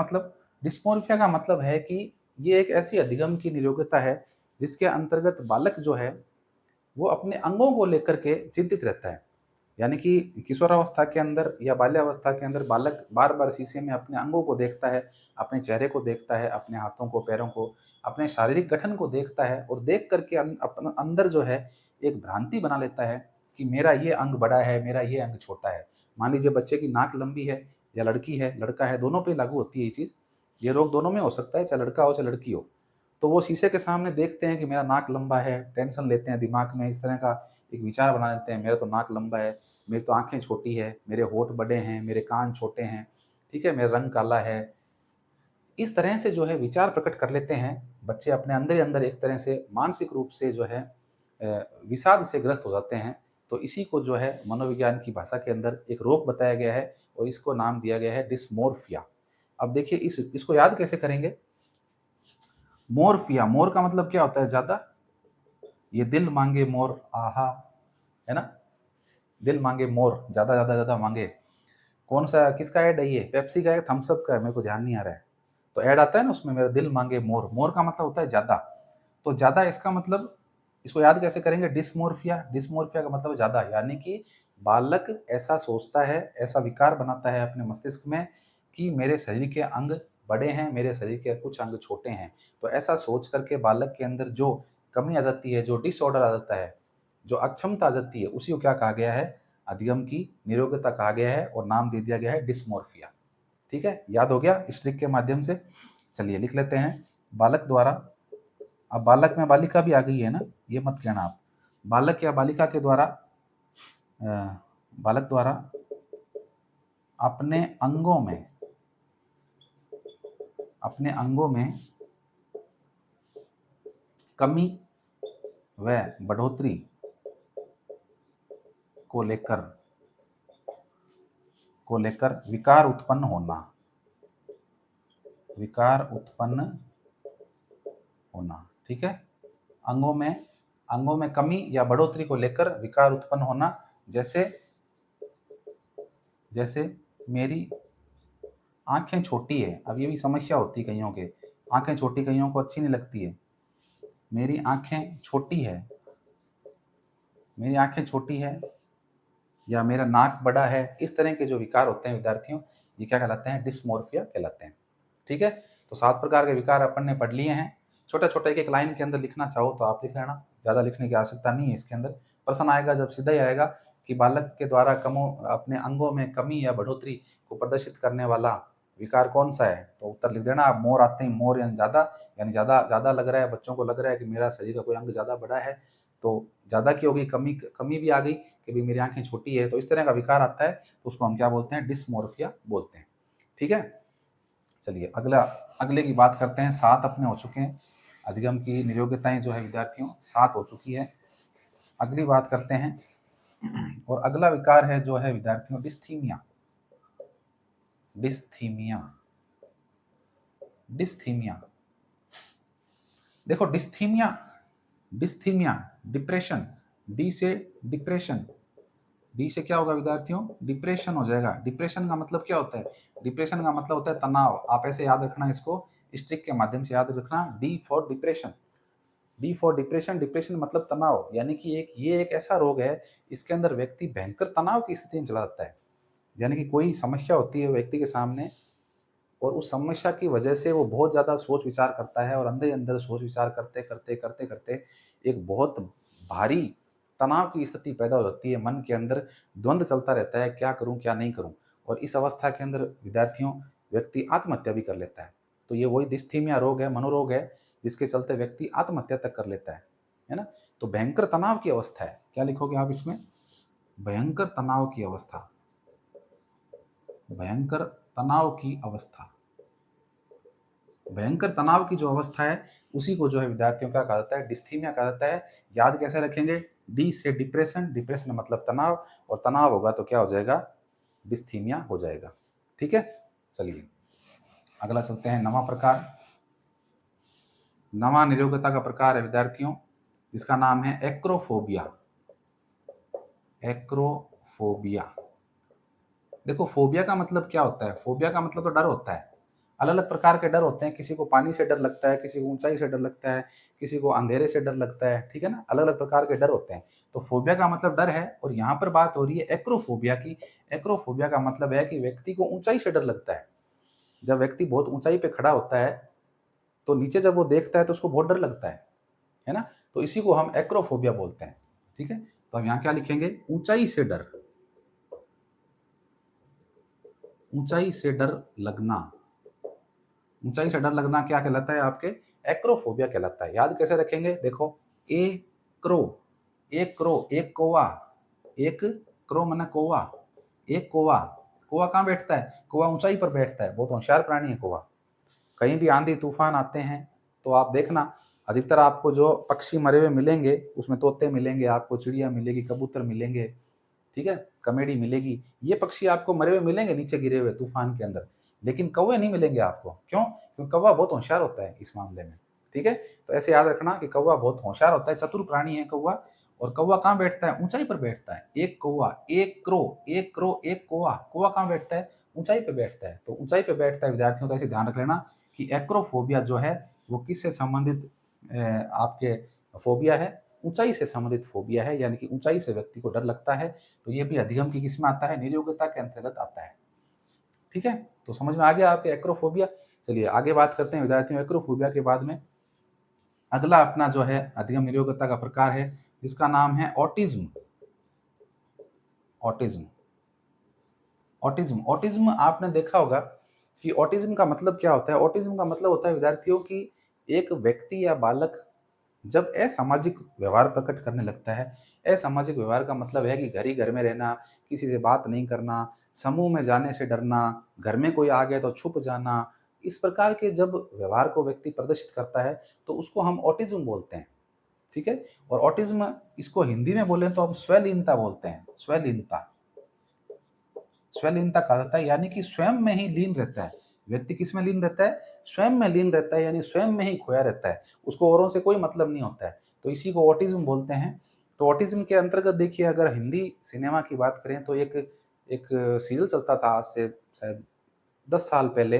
[SPEAKER 1] मतलब है कि ये एक ऐसी अधिगम की निरोगता है जिसके अंतर्गत बालक जो है वो अपने अंगों को लेकर के चिंतित रहता है। यानी कि किशोरावस्था के अंदर या बाल्यावस्था के अंदर बालक बार बार शीशे में अपने अंगों को देखता है, अपने चेहरे को देखता है, अपने हाथों को, पैरों को, अपने शारीरिक गठन को देखता है, और देख करके अपना अंदर जो है एक भ्रांति बना लेता है कि मेरा ये अंग बड़ा है, मेरा ये अंग छोटा है। मान लीजिए बच्चे की नाक लंबी है, या लड़की है, लड़का है, दोनों पे लागू होती है ये चीज़। ये रोग दोनों में हो सकता है, चाहे लड़का हो चाहे लड़की हो। तो वो शीशे के सामने देखते हैं कि मेरा नाक लंबा है, टेंशन लेते हैं, दिमाग में इस तरह का एक विचार बना लेते हैं, मेरा तो नाक लंबा है, मेरी तो आँखें छोटी है, मेरे होंठ बड़े हैं, मेरे कान छोटे हैं, ठीक है, मेरा रंग काला है। इस तरह से जो है विचार प्रकट कर लेते हैं बच्चे अपने अंदर ही अंदर, एक तरह से मानसिक रूप से जो है विषाद से ग्रस्त हो जाते हैं। तो इसी को जो है मनोविज्ञान की भाषा के अंदर एक रोग बताया गया है, और इसको नाम दिया गया है डिस्मोर्फिया। अब देखिए इसको याद कैसे करेंगे? मोरफिया, मोर का मतलब क्या होता है? ज़्यादा। ये दिल मांगे मोर, आहा, है ना? दिल मांगे मोर, ज़्यादा ज़्यादा ज़्यादा मांगे। कौन सा, किसका ऐड है ये? पेप्सी का है, थम्स अप का है, मेरे को ध्यान नहीं आ रहा है। तो ऐड आता है ना उसमें, मेरा दिल मांगे मोर, मोर का मतलब होता है ज़्यादा। तो ज़्यादा इसका मतलब, इसको याद कैसे करेंगे? डिस्मोर्फिया, डिस्मोर्फिया का मतलब है ज़्यादा, यानी कि बालक ऐसा सोचता है, ऐसा विकार बनाता है अपने मस्तिष्क में कि मेरे शरीर के अंग बड़े हैं, मेरे शरीर के कुछ अंग छोटे हैं। तो ऐसा सोच करके बालक के अंदर जो कमी आ जाती है, जो डिसऑर्डर आ जाता है, जो अक्षमता आ जाती है, उसी को क्या कहा गया है? अधिगम की निरोगता कहा गया है, और नाम दे दिया गया है डिस्मोर्फिया। ठीक है, याद हो गया इस ट्रिक के माध्यम से? चलिए लिख लेते हैं, बालक द्वारा, अब बालक में बालिका भी आ गई है ना, ये मत कहना आप। बालक या बालिका के द्वारा, बालक द्वारा अपने अंगों में, अपने अंगों में कमी व बढ़ोतरी को लेकर विकार उत्पन्न होना, विकार उत्पन्न होना। ठीक है, अंगों में कमी या बढ़ोतरी को लेकर विकार उत्पन्न होना। जैसे जैसे मेरी आंखें छोटी है, अब ये भी समस्या होती है कईयों के, आंखें छोटी कईयों को अच्छी नहीं लगती है। मेरी आंखें छोटी है, मेरी आंखें छोटी है, या मेरा नाक बड़ा है, इस तरह के जो विकार होते हैं विद्यार्थियों, ये क्या कहलाते हैं? डिस्मोर्फिया कहलाते हैं। ठीक है, तो 7 प्रकार के विकार अपन ने पढ़ लिए हैं। छोटा छोटा एक एक लाइन के अंदर लिखना चाहो तो आप लिख लेना, ज़्यादा लिखने की आवश्यकता नहीं है इसके अंदर। प्रश्न आएगा जब सीधा ही आएगा कि बालक के द्वारा अपने अंगों में कमी या बढ़ोतरी को प्रदर्शित करने वाला विकार कौन सा है, तो उत्तर लिख देना आप। मोर आते ही, मोर यानी ज़्यादा, यानी ज़्यादा ज़्यादा लग रहा है, बच्चों को लग रहा है कि मेरा शरीर का कोई अंग ज़्यादा बड़ा है, तो ज़्यादा की हो गई, कमी कमी भी आ गई कि भाई मेरी आंखें छोटी है, तो इस तरह का विकार आता है, तो उसको हम क्या बोलते हैं? डिस्मोर्फिया बोलते हैं। ठीक है, चलिए अगले की बात करते हैं। 7 अपने हो चुके हैं, अधिगम की निरोगताएं जो है विद्यार्थियों 7 हो चुकी है। अगली बात करते हैं, और अगला विकार है जो है विद्यार्थियों डिस्थीमिया। डिस्थीमिया, डिस्थीमिया, देखो डिस्थीमिया, डिस्थीमिया, डिप्रेशन, डी से डिप्रेशन, डी से क्या होगा विद्यार्थियों? डिप्रेशन हो जाएगा। डिप्रेशन का मतलब क्या होता है? डिप्रेशन का मतलब होता है तनाव। आप ऐसे याद रखना इसको, इस ट्रिक के माध्यम से याद रखना, D for depression. D for depression, depression मतलब तनाव, यानी कि ये एक ऐसा रोग है, इसके अंदर व्यक्ति भयंकर तनाव की स्थिति में चला जाता है। यानी कि कोई समस्या होती है व्यक्ति के सामने, और उस समस्या की वजह से वो बहुत ज़्यादा सोच विचार करता है और अंदर ही अंदर सोच विचार करते एक बहुत भारी तनाव की स्थिति पैदा हो जाती है। मन के अंदर द्वंद चलता रहता है, क्या करूँ, क्या नहीं करूँ? और इस अवस्था के अंदर व्यक्ति आत्महत्या भी कर लेता है। तो ये वही डिस्थीमिया रोग है, मनोरोग है, जिसके चलते व्यक्ति आत्महत्या तक कर लेता है ना? तो भयंकर तनाव की अवस्था है। क्या लिखोगे आप इसमें? भयंकर तनाव की अवस्था। भयंकर तनाव की अवस्था। भयंकर तनाव की जो अवस्था है, उसी को जो है विद्यार्थियों का कहा जाता है, डिस्थीमिया कहा जाता है। याद कैसे रखेंगे? डी से डिप्रेशन, डिप्रेशन मतलब तनाव, और तनाव होगा तो क्या हो जाएगा? डिस्थीमिया हो जाएगा। ठीक है, चलिए अगला चलते हैं। नवा प्रकार, नवा निरोगता का प्रकार है विद्यार्थियों, इसका नाम है एक्रोफोबिया। एक्रोफोबिया। देखो, फोबिया का मतलब क्या होता है? फोबिया का मतलब तो डर होता है। अलग अलग प्रकार के डर होते हैं। किसी को पानी से डर लगता है, किसी को ऊंचाई से डर लगता है, किसी को अंधेरे से डर लगता है, ठीक है ना? अलग अलग प्रकार के डर होते हैं। तो फोबिया का मतलब डर है, और यहाँ पर बात हो रही है एक्रोफोबिया की। एक्रोफोबिया का मतलब है कि व्यक्ति को ऊंचाई से डर लगता है। जब व्यक्ति बहुत ऊंचाई पे खड़ा होता है तो नीचे जब वो देखता है तो उसको बहुत डर लगता है ना? तो इसी को हम एक्रोफोबिया बोलते हैं। ठीक है, तो हम यहाँ क्या लिखेंगे? ऊंचाई से डर। ऊंचाई से डर लगना। ऊंचाई से डर लगना क्या कहलाता है आपके? एक्रोफोबिया कहलाता है। याद कैसे रखेंगे? देखो, ए क्रो, एक क्रो, एक कौवा, एक क्रो माने कौवा, एक कौवा। कौवा कहाँ बैठता है? कौवा ऊंचाई पर बैठता है, बहुत होशियार प्राणी है कौवा। कहीं भी आंधी तूफान आते हैं तो आप देखना, अधिकतर आपको जो पक्षी मरे हुए मिलेंगे उसमें तोते मिलेंगे, आपको चिड़िया मिलेगी, कबूतर मिलेंगे, ठीक है, कमेडी मिलेगी। ये पक्षी आपको मरे हुए मिलेंगे नीचे गिरे हुए तूफान के अंदर, लेकिन कौवे नहीं मिलेंगे आपको। क्यों? क्योंकि कौवा बहुत होशियार होता है इस मामले में। ठीक है, तो ऐसे याद रखना कि कौवा बहुत होशियार होता है, चतुर प्राणी है कौवा। और कौवा कहाँ बैठता है? ऊंचाई पर बैठता है। एक कौवा, एक क्रो, एक क्रो, एक कौवा। कौवा कहाँ बैठता है? ऊंचाई पे बैठता है। तो ऊंचाई पे बैठता है विद्यार्थियों, तो ऐसे ध्यान रख लेना कि एक्रोफोबिया जो है वो किससे संबंधित आपके फोबिया है? ऊंचाई से संबंधित फोबिया है, यानी कि ऊंचाई से व्यक्ति को डर लगता है। तो ये भी अधिगम की किस्म आता है, निरोगता के अंतर्गत आता है। ठीक है, तो समझ में आ गया आपके एक्रोफोबिया। चलिए आगे बात करते हैं विद्यार्थियों, एक्रोफोबिया के बाद में अगला अपना जो है अधिगम निरोगता का प्रकार है, जिसका नाम है ऑटिज्म। ऑटिज्म। ऑटिज्म। ऑटिज्म आपने देखा होगा कि ऑटिज्म का मतलब क्या होता है? ऑटिज्म का मतलब होता है विद्यार्थियों की एक व्यक्ति या बालक जब असामाजिक व्यवहार प्रकट करने लगता है। असामाजिक व्यवहार का मतलब है कि घर ही घर में रहना, किसी से बात नहीं करना, समूह में जाने से डरना, घर में कोई आ गया तो छुप जाना। इस प्रकार के जब व्यवहार को व्यक्ति प्रदर्शित करता है तो उसको हम ऑटिज्म बोलते हैं। ठीक है, और ऑटिज्म इसको हिंदी में बोलें तो हम स्वलीनता बोलते हैं। स्वलीनता। स्वलीनता कहा जाता है, यानी कि स्वयं में ही लीन रहता है। व्यक्ति किस में लीन रहता है? स्वयं में लीन रहता है, यानी स्वयं में ही खोया रहता है, उसको औरों से कोई मतलब नहीं होता है। तो इसी को ऑटिज्म बोलते हैं। तो ऑटिज्म के अंतर्गत देखिए, अगर हिंदी सिनेमा की बात करें तो एक एक सीरियल चलता था आज से शायद 10 साल पहले,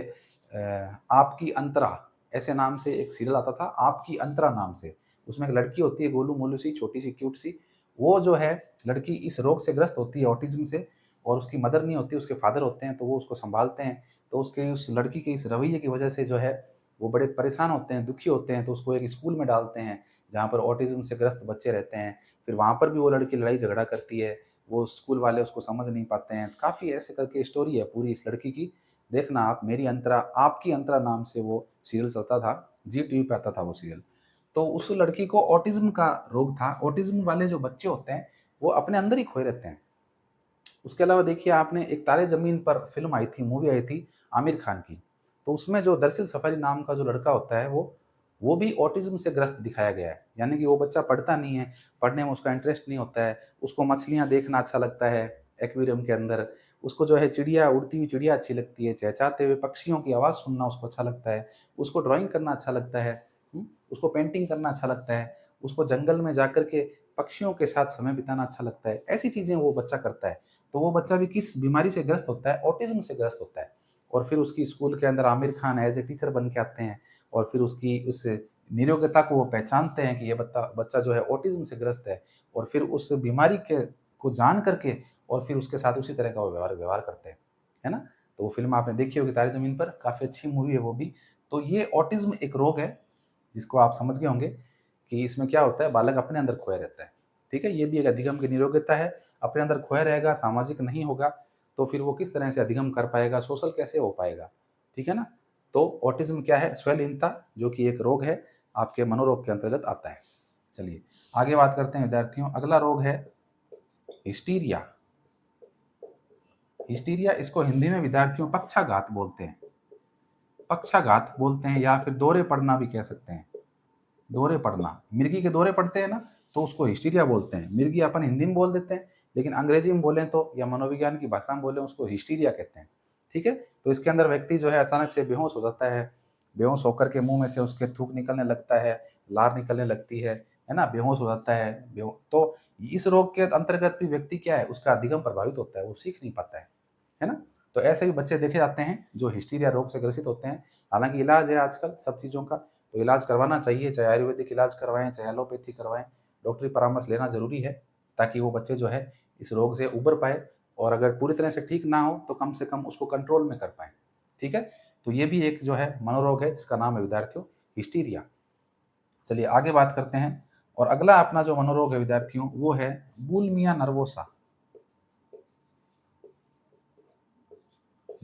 [SPEAKER 1] आपकी अंतरा ऐसे नाम से एक सीरियल आता था, आपकी अंतरा नाम से। उसमें एक लड़की होती है गोलू मोलू सी, छोटी सी क्यूट सी। वो जो है लड़की इस रोग से ग्रस्त होती है, ऑटिज्म से, और उसकी मदर नहीं होती, उसके फादर होते हैं, तो वो उसको संभालते हैं। तो उसके उस लड़की के इस रवैये की वजह से जो है वो बड़े परेशान होते हैं, दुखी होते हैं, तो उसको एक स्कूल में डालते हैं जहाँ पर ऑटिज्म से ग्रस्त बच्चे रहते हैं। फिर वहाँ पर भी वो लड़की लड़ाई झगड़ा करती है, वो स्कूल वाले उसको समझ नहीं पाते हैं। काफ़ी ऐसे करके स्टोरी है पूरी इस लड़की की। देखना आप, मेरी अंतरा, आपकी अंतरा नाम से वो सीरियल चलता था, जी टीवी पे आता था वो सीरियल। तो उस लड़की को ऑटिज्म का रोग था। ऑटिज्म वाले जो बच्चे होते हैं वो अपने अंदर ही खोए रहते हैं। उसके अलावा देखिए, आपने एक तारे ज़मीन पर फ़िल्म आई थी, मूवी आई थी आमिर खान की। तो उसमें जो दरअसल सफ़ारी नाम का जो लड़का होता है वो भी ऑटिज़्म से ग्रस्त दिखाया गया है। यानी कि वो बच्चा पढ़ता नहीं है, पढ़ने में उसका इंटरेस्ट नहीं होता है, उसको मछलियाँ देखना अच्छा लगता है एक्वेरियम के अंदर, उसको जो है चिड़िया, उड़ती हुई चिड़िया अच्छी लगती है, चहचहाते हुए पक्षियों की आवाज़ सुनना उसको अच्छा लगता है, उसको ड्राइंग करना अच्छा लगता है, उसको पेंटिंग करना अच्छा लगता है, उसको जंगल में जाकर के पक्षियों के साथ समय बिताना अच्छा लगता है। ऐसी चीज़ें वो बच्चा करता है। तो वो बच्चा भी किस बीमारी से ग्रस्त होता है? ऑटिज़्म से ग्रस्त होता है। और फिर उसकी स्कूल के अंदर Aamir Khan as a teacher बन के आते हैं, और फिर उसकी उस निरोगता को वो पहचानते हैं कि ये बच्चा बच्चा जो है ऑटिज़्म से ग्रस्त है, और फिर उस बीमारी के को जान करके और फिर उसके साथ उसी तरह का वो व्यवहार व्यवहार करते हैं। है ना? तो वो फ़िल्म आपने देखी होगी तारे ज़मीन पर, काफ़ी अच्छी मूवी है वो भी। तो ये ऑटिज़्म एक रोग है, जिसको आप समझ गए होंगे कि इसमें क्या होता है, बालक अपने अंदर खोया रहता है, ठीक है? ये भी एक अधिगम की निरोगता है, अपने अंदर खोया रहेगा, सामाजिक नहीं होगा, तो फिर वो किस तरह से अधिगम कर पाएगा, सोशल कैसे हो पाएगा, ठीक है ना? तो ऑटिज़्म क्या है? स्वयलीनता, जो कि एक रोग है, आपके मनोरोग के अंतर्गत आता है। चलिए, आगे बात करते हैं विद्यार्थियों, अगला रोग है हिस्टीरिया। हिस्टीरिया, इसको हिंदी में विद्यार्थियों पक्षाघात बोलते हैं। पक्षाघात बोलते हैं या फिर दौरे पड़ना भी कह सकते हैं। दौरे पड़ना, मिर्गी के दौरे पड़ते हैं ना, तो उसको हिस्टीरिया बोलते हैं। मिर्गी अपन हिंदी में बोल देते हैं, लेकिन अंग्रेजी में बोलें तो या मनोविज्ञान की भाषा में बोलें उसको हिस्टीरिया कहते हैं, ठीक है? तो इसके अंदर व्यक्ति जो है अचानक से बेहोश हो जाता है, बेहोश होकर के मुँह में से उसके थूक निकलने लगता है, लार निकलने लगती है ना? बेहोश हो जाता है, तो इस रोग के अंतर्गत भी व्यक्ति क्या है, उसका अधिगम प्रभावित होता है, वो सीख नहीं पाता है ना? तो ऐसे भी बच्चे देखे जाते हैं जो हिस्टीरिया रोग से ग्रसित होते हैं। हालाँकि इलाज है आजकल सब चीज़ों का, तो इलाज करवाना चाहिए, चाहे आयुर्वेदिक इलाज करवाएँ, चाहे एलोपैथी करवाएँ, डॉक्टरी परामर्श लेना ज़रूरी है, ताकि वो बच्चे जो है इस रोग से उबर पाएँ और अगर पूरी तरह से ठीक ना हो, तो कम से कम उसको कंट्रोल में कर पाएँ, ठीक है? तो ये भी एक जो है मनोरोग है जिसका नाम है विद्यार्थियों हिस्टीरिया। चलिए आगे बात करते हैं और अगला अपना जो मनोरोग है विद्यार्थियों वो है बुलिमिया नर्वोसा।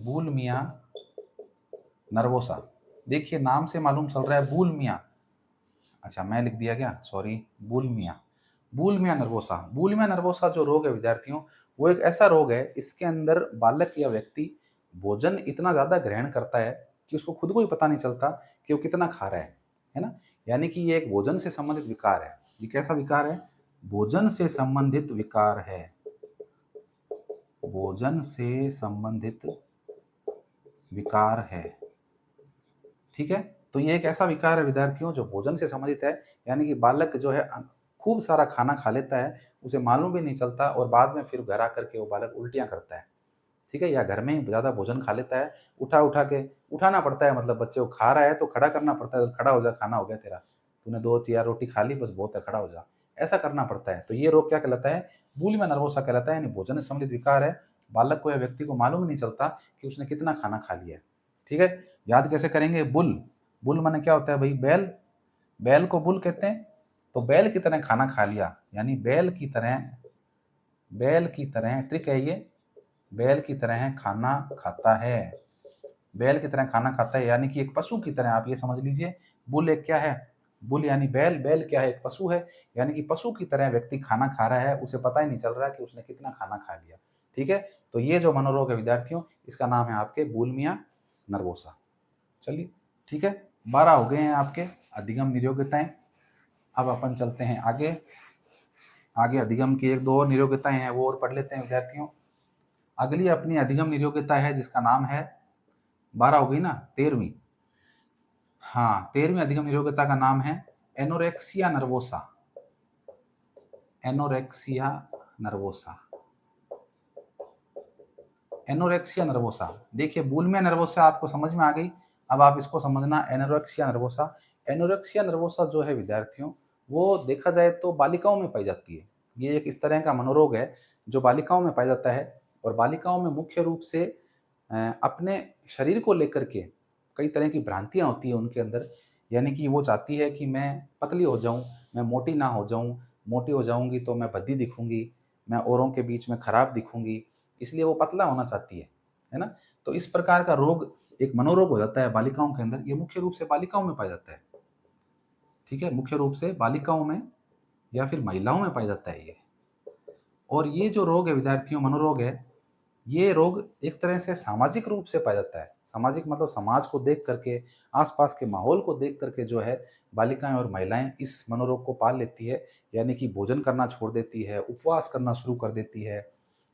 [SPEAKER 1] Bulimia nervosa. देखिए नाम से मालूम चल रहा है बुलिमिया, अच्छा मैं लिख दिया क्या, sorry, bulimia. Bulimia nervosa, bulimia nervosa जो रोग है विद्यार्थियों, वो एक ऐसा रोग है, इसके अंदर बालक या व्यक्ति भोजन इतना ज़्यादा ग्रहण करता है कि उसको खुद को ही पता नहीं चलता कि वो कितना खा रहा है ना? यानी कि ये एक भोजन से संबंधित विकार है। ये कैसा विकार है? भोजन से संबंधित विकार है। भोजन से संबंधित विकार है, ठीक है? तो ये एक ऐसा विकार है विद्यार्थियों जो भोजन से संबंधित है, यानी कि बालक जो है खूब सारा खाना खा लेता है, उसे मालूम भी नहीं चलता और बाद में फिर घर आकर के वो बालक उल्टियाँ करता है, ठीक है? या घर में ही ज़्यादा भोजन खा लेता है, उठा-उठा के उठाना पड़ता है, मतलब बच्चे को खा रहा है तो खड़ा करना पड़ता है, खड़ा हो जा, खाना हो गया तेरा, तूने 2 4 रोटी खा ली बस बहुत है, खड़ा हो जा, ऐसा करना पड़ता है। तो ये रोग क्या कहलाता है? बुलिमिया नर्वोसा कहलाता है, यानी भोजन से संबंधित विकार है। बालक को या व्यक्ति को मालूम ही नहीं चलता कि उसने कितना खाना खा लिया है, ठीक है? याद कैसे करेंगे? बुल माने क्या होता है भई? बैल। बैल को बुल कहते हैं। तो बैल की तरह खाना खा लिया, यानी बैल की तरह ट्रिक है ये, बैल की तरह खाना खाता है। बैल की तरह खाना खाता है यानी कि एक पशु की तरह आप ये समझ लीजिए। बुल एक क्या है? बुल यानी बैल, बैल क्या है? एक पशु है, यानी कि पशु की तरह व्यक्ति खाना खा रहा है, उसे पता ही नहीं चल रहा है कि उसने कितना खाना खा लिया, ठीक है? तो ये जो मनोरोग है विद्यार्थियों, इसका नाम है आपके बुलिमिया नर्वोसा। चलिए, ठीक है? 12 हो गए हैं आपके अधिगम निरोगताएँ। अब अपन चलते हैं आगे। आगे अधिगम की 1-2 और निरोगताएँ हैं, वो और पढ़ लेते हैं विद्यार्थियों। अगली अपनी अधिगम निरोगता है जिसका नाम है, 12 हो गई ना, 13वीं। हाँ, 13वीं अधिगम निरोगता का नाम है anorexia nervosa. Anorexia nervosa. Anorexia nervosa. देखिए बुलिमिया नर्वोसा आपको समझ में आ गई। अब आप इसको समझना एनोरेक्सिया नर्वोसा। एनोरेक्सिया नर्वोसा जो है विद्यार्थियों, वो देखा जाए तो बालिकाओं में पाई जाती है। ये एक इस तरह का मनोरोग है जो बालिकाओं में पाया जाता है और बालिकाओं में मुख्य रूप से अपने शरीर को लेकर के कई तरह की भ्रांतियाँ होती हैं उनके अंदर। यानी कि वो चाहती है कि मैं पतली हो जाऊँ, मैं मोटी ना हो जाऊँ, मोटी हो जाऊँगी तो मैं भद्दी दिखूँगी, मैं औरों के बीच में खराब दिखूँगी, इसलिए वो पतला होना चाहती है ना? तो इस प्रकार का रोग एक मनोरोग हो जाता है बालिकाओं के अंदर, ये मुख्य रूप से बालिकाओं में पाया जाता है, ठीक है? मुख्य रूप से बालिकाओं में या फिर महिलाओं में पाया जाता है ये। और ये जो रोग है विद्यार्थियों, मनोरोग है, ये रोग एक तरह से सामाजिक रूप से पाया जाता है। सामाजिक मतलब समाज को देख करके, आस-पास के माहौल को देख करके जो है बालिकाएँ और महिलाएँ इस मनोरोग को पाल लेती है, यानी कि भोजन करना छोड़ देती है, उपवास करना शुरू कर देती है,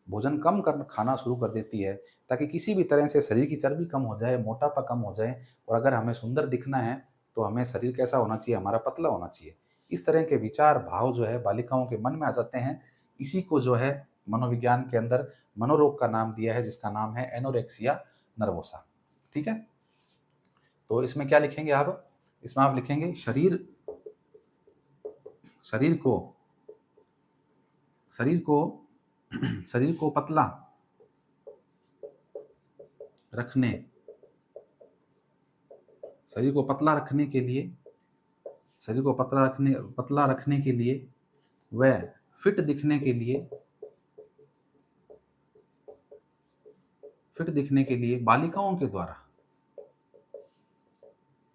[SPEAKER 1] भोजन कम कर खाना शुरू कर देती है, ताकि किसी भी तरह से शरीर की चर्बी कम हो जाए, मोटापा कम हो जाए और अगर हमें सुंदर दिखना है, तो हमें शरीर कैसा होना चाहिए? हमारा पतला होना चाहिए। इस तरह के विचार, भाव जो है बालिकाओं के मन में आ जाते हैं। इसी को जो है मनोविज्ञान के अंदर मनोरोग का नाम दिया है जिसका नाम है एनोरेक्सिया नर्वोसा, ठीक है? तो इसमें क्या लिखेंगे आप? इसमें आप लिखेंगे शरीर शरीर को शरीर को शरीर को पतला रखने, शरीर को पतला रखने के लिए, शरीर को पतला रखने के लिए व फिट दिखने के लिए, फिट दिखने के लिए बालिकाओं के द्वारा,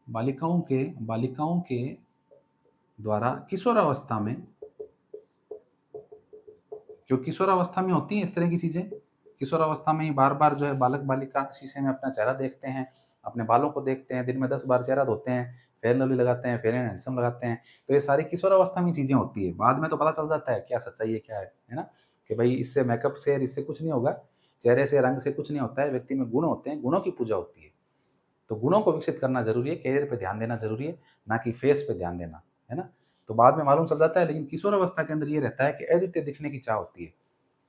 [SPEAKER 1] बालिकाओं के द्वारा किशोरावस्था में, क्योंकि किशोरावस्था में होती हैं इस तरह की चीजें, किशोरावस्था में ही बार बार जो है बालक बालिका शीशे में अपना चेहरा देखते हैं, अपने बालों को देखते हैं, दिन में 10 बार चेहरा धोते हैं, फेयर लवली लगाते हैं, फेयर एंड हैंडसम लगाते हैं। तो ये सारी किशोरावस्था में चीजें होती है। बाद में तो पता चल जाता है क्या सच्चाई है क्या है ना, कि भाई इससे मेकअप से इससे कुछ नहीं होगा, चेहरे से रंग से कुछ नहीं होता है, व्यक्ति में गुण होते हैं, गुणों की पूजा होती है। तो गुणों को विकसित करना जरूरी है, कैरियर पे ध्यान देना जरूरी है, ना कि फेस पे ध्यान देना, है ना। तो बाद में मालूम चल जाता है, लेकिन किशोरावस्था के अंदर ये रहता है कि अद्वितीय दिखने की चाह होती है,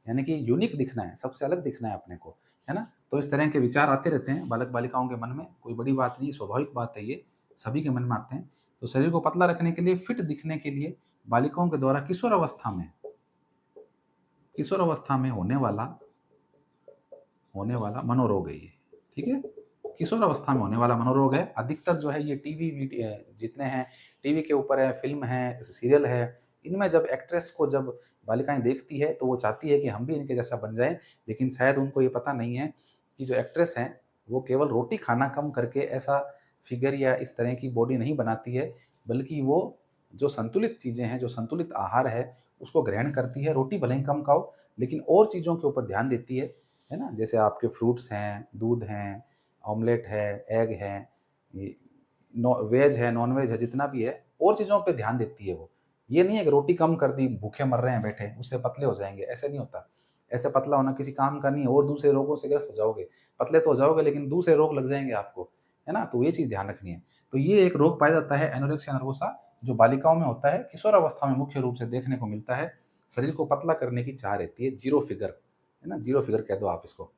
[SPEAKER 1] यानी कि यूनिक दिखना है, सबसे अलग दिखना है अपने को, है ना। तो इस तरह के विचार आते रहते हैं बालक बालिकाओं के मन में, कोई बड़ी बात नहीं, स्वाभाविक बात है, ये सभी के मन में आते हैं। तो शरीर को पतला रखने के लिए, फिट दिखने के लिए बालिकाओं के द्वारा किशोरावस्था में होने वाला मनोरोग है ये, ठीक है। किशोरावस्था में होने वाला मनोरोग है। अधिकतर जो है ये टीवी जितने हैं, टीवी के ऊपर है, फिल्म है, सीरियल है, इनमें जब एक्ट्रेस को जब बालिकाएं देखती है तो वो चाहती है कि हम भी इनके जैसा बन जाएं, लेकिन शायद उनको ये पता नहीं है कि जो एक्ट्रेस हैं वो केवल रोटी खाना कम करके ऐसा फिगर या इस तरह की बॉडी नहीं बनाती है, बल्कि वो जो संतुलित चीज़ें हैं, जो संतुलित आहार है, उसको ग्रहण करती है। रोटी भले ही कम खाओ, लेकिन और चीज़ों के ऊपर ध्यान देती है ना। जैसे आपके फ्रूट्स हैं, दूध हैं, ऑमलेट है, एग है, वेज है, नॉन वेज है, जितना भी है, और चीज़ों पे ध्यान देती है वो। ये नहीं है कि रोटी कम कर दी, भूखे मर रहे हैं बैठे, उससे पतले हो जाएंगे, ऐसे नहीं होता। ऐसे पतला होना किसी काम का नहीं है, और दूसरे रोगों से ग्रस्त हो जाओगे। पतले तो हो जाओगे लेकिन दूसरे रोग लग जाएंगे आपको, है ना। तो ये चीज़ ध्यान रखनी है। तो ये एक रोग पाया जाता है एनोरेक्सिया नर्वोसा, जो बालिकाओं में होता है, किशोरावस्था में मुख्य रूप से देखने को मिलता है। शरीर को पतला करने की चाह रहती है, जीरो फिगर, है ना, जीरो फिगर कह दो आप इसको।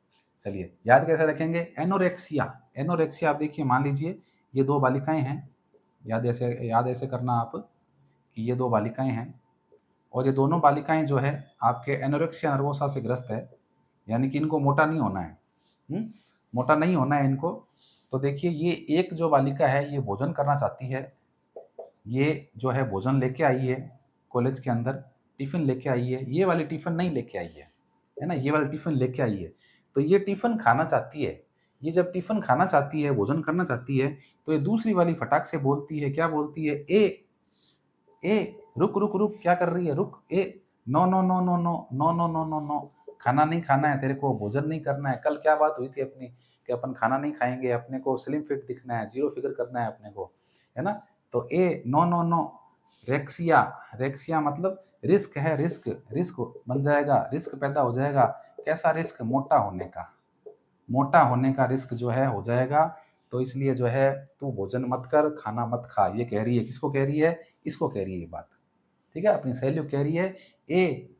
[SPEAKER 1] चलिए याद कैसे रखेंगे, एनोरेक्सिया। एनोरेक्सिया आप देखिए, मान लीजिए ये दो बालिकाएं हैं, याद ऐसे करना आप कि ये दो बालिकाएं हैं, और ये दोनों बालिकाएं जो है आपके एनोरेक्सिया नर्वोसा से ग्रस्त है, यानी कि इनको मोटा नहीं होना है, मोटा नहीं होना है इनको। तो देखिए ये एक जो बालिका है ये भोजन करना चाहती है, ये जो है भोजन लेके आई है कॉलेज के अंदर, टिफिन लेके आई है, ये वाली टिफिन नहीं लेके आई है ना, ये वाली टिफिन लेके आई है। तो ये टिफिन खाना चाहती है। ये जब टिफिन खाना चाहती है, भोजन करना चाहती है, तो ये दूसरी वाली फटाक से बोलती है, क्या बोलती है, ए रुक रुक रुक, क्या कर रही है, रुक, no no no no no no no no no no, खाना नहीं खाना है तेरे को, भोजन नहीं करना है। कल क्या बात हुई थी अपनी कि अपन खाना नहीं खाएंगे, अपने को स्लिम फिट दिखना है, जीरो फिगर करना है अपने को, है ना। तो नो नो नो, रेक्सिया, रेक्सिया मतलब रिस्क है, रिस्क, रिस्क बन जाएगा, रिस्क पैदा हो जाएगा। कैसा रिस्क, मोटा होने का, मोटा होने का रिस्क जो है हो जाएगा। तो इसलिए जो है तू भोजन मत कर, खाना मत खा, ये कह रही है। किसको कह रही है, इसको कह रही है ये बात, ठीक है, अपनी सहेली को कह रही है।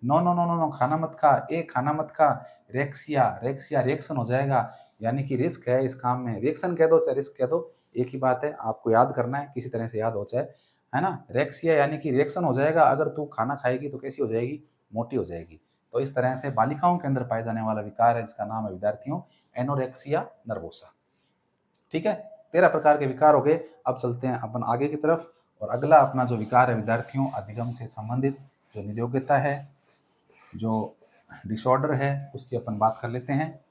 [SPEAKER 1] No no no no no, खाना मत खा, खाना मत खा। रेक्सिया, रेक्सिया रिएक्शन हो जाएगा, यानी कि रिस्क है इस काम में। रिएक्शन कह दो चाहे रिस्क कह दो, एक ही बात है, आपको याद करना है, किसी तरह से याद हो जाए, है ना। रेक्सिया यानी कि रिएक्शन हो जाएगा, अगर तू खाना खाएगी तो कैसी हो जाएगी, मोटी हो जाएगी। तो इस तरह से बालिकाओं के अंदर पाए जाने वाला विकार है, इसका नाम है विद्यार्थियों एनोरेक्सिया नर्वोसा, ठीक है। 13 प्रकार के विकार हो गए। अब चलते हैं अपन आगे की तरफ, और अगला अपना जो विकार है विद्यार्थियों, अधिगम से संबंधित जो निरोग्यता है, जो डिसऑर्डर है, उसकी अपन बात कर लेते हैं।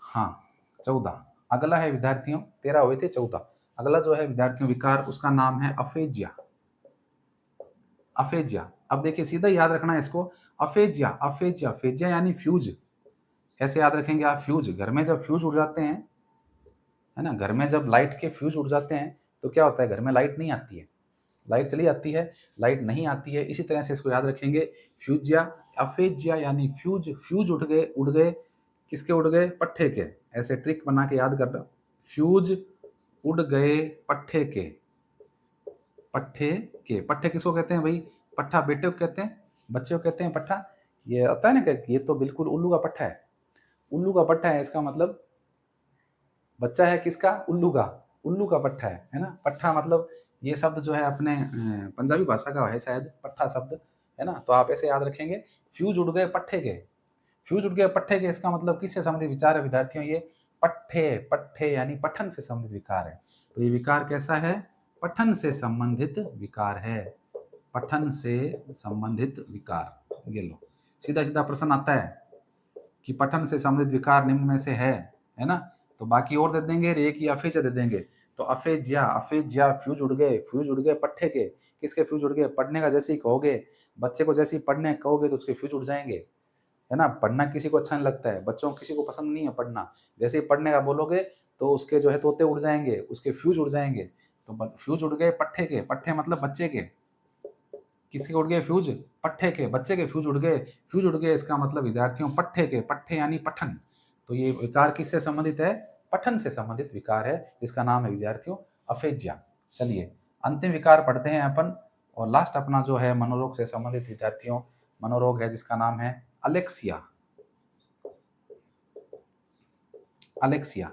[SPEAKER 1] हाँ, 14 अगला है विद्यार्थियों, 13 हुए थे, 14 अगला जो है विद्यार्थियों विकार, उसका नाम है अफेजिया। अफेजिया, अब देखिए सीधा याद रखना है इसको, अफेजिया, अफेजिया, फेजिया यानी फ्यूज, ऐसे याद रखेंगे आप। फ्यूज, घर में जब फ्यूज उड़ जाते हैं, है ना, घर में जब लाइट के फ्यूज उड़ जाते हैं तो क्या होता है, घर में लाइट नहीं आती है, लाइट चली जाती है, लाइट नहीं आती है। इसी तरह से इसको याद रखेंगे, फ्यूजिया, अफेजिया यानी फ्यूज, फ्यूज उड़ गए, किसके उड़ गए, पट्टे के। ऐसे ट्रिक बना के याद कर लो, फ्यूज उड़ गए पट्टे के, पट्टे के। पट्टे किसको कहते हैं भाई, पट्टा बेटे को कहते हैं, बच्चे को कहते हैं पट्टा। ये आता है ना कि ये तो बिल्कुल उल्लू का पट्टा है, उल्लू का पट्टा है, इसका मतलब बच्चा है किसका, उल्लू का, उल्लू का पट्टा है ना। पट्टा मतलब ये शब्द जो है अपने पंजाबी भाषा का है शायद, पट्टा शब्द, है ना। तो आप ऐसे याद रखेंगे, फ्यूज उड़ गए पट्टे के, फ्यूज उड़ गए पट्टे के, इसका मतलब किससे संबंधित विचार है विद्यार्थियों, ये पट्ठे, पट्ठे यानी पठन से संबंधित विकार है। तो ये विकार कैसा है? पठन से संबंधित विकार है। पठन से संबंधित विकार। ये लो, सीधा सीधा प्रश्न आता है कि पठन से संबंधित विकार निम्न में से है ना? तो बाकी और दे देंगे, एक ही अफेज दे देंगे। तो अफेजिया, अफेजिया, फ्यूज उड़ गए पट्ठे के। किसके फ्यूज उड़ गए? पढ़ने का जैसे ही कहोगे, बच्चे को जैसे ही पढ़ने कहोगे तो उसके फ्यूज उड़ जाएंगे, है ना? पढ़ना किसी को अच्छा नहीं लगता है, बच्चों को किसी को पसंद नहीं है पढ़ना। जैसे ही पढ़ने का बोलोगे तो उसके जो है तोते उड़ जाएंगे, उसके फ्यूज उड़ जाएंगे। तो फ्यूज उड़ गए पट्ठे के, पट्ठे मतलब बच्चे के। किसके उड़ गए फ्यूज? पट्ठे के, बच्चे के फ्यूज उड़ गए। फ्यूज उड़ गए इसका मतलब विद्यार्थियों पट्ठे के, पट्ठे यानी पठन। तो ये विकार किससे संबंधित है? पठन से संबंधित विकार है, जिसका नाम है विद्यार्थियों अफेजिया। चलिए अंतिम विकार पढ़ते हैं अपन, और लास्ट अपना जो है मनोरोग से संबंधित विद्यार्थियों मनोरोग है, जिसका नाम है अलेक्सिया। अलेक्सिया,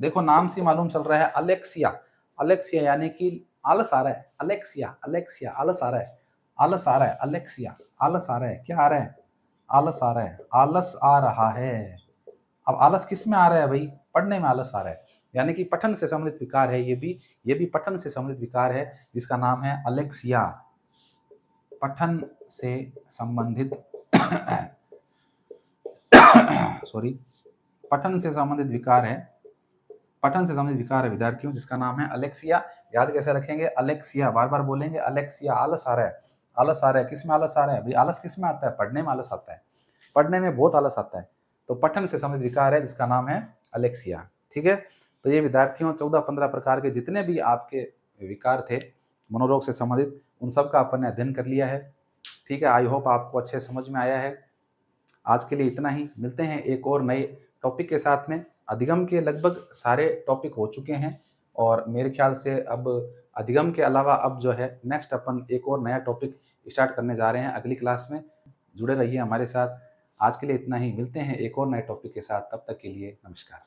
[SPEAKER 1] देखो नाम से मालूम चल रहा है अलेक्सिया। अलेक्सिया यानी कि आलस आ रहा है। अलेक्सिया, अलेक्सिया, आलस आ रहा है, आलस आ रहा है। अलेक्सिया, आलस आ रहा है। क्या आ रहा है? आलस आ रहा है, आलस आ रहा है। अब आलस किस में आ रहा है भाई? पढ़ने में आलस आ रहा है, यानी कि पठन से संबंधित विकार है। ये भी पठन से संबंधित विकार है, जिसका नाम है अलेक्सिया। पठन से संबंधित सॉरी, पठन से संबंधित विकार है, पठन से संबंधित विकार है विद्यार्थियों, जिसका नाम है अलेक्सिया। याद कैसे रखेंगे? अलेक्सिया, बार बार बोलेंगे अलेक्सिया। आलस आ रहा है, आलस आ रहा है। किस में आलस आ रहा है भाई? आलस किस में आता है? पढ़ने में आलस आता है, पढ़ने में बहुत आलस आता है। तो पठन से संबंधित विकार है, जिसका नाम है अलेक्सिया। ठीक है, तो ये विद्यार्थियों 14-15 प्रकार के जितने भी आपके विकार थे मनोरोग से संबंधित, उन सब का अपन ने अध्ययन कर लिया है। ठीक है, आई होप आपको अच्छे समझ में आया है। आज के लिए इतना ही, मिलते हैं एक और नए टॉपिक के साथ में। अधिगम के लगभग सारे टॉपिक हो चुके हैं, और मेरे ख्याल से अब अधिगम के अलावा अब जो है नेक्स्ट अपन एक और नया टॉपिक स्टार्ट करने जा रहे हैं अगली क्लास में। जुड़े रहिए हमारे साथ। आज के लिए इतना ही, मिलते हैं एक और नए टॉपिक के साथ। तब तक के लिए नमस्कार।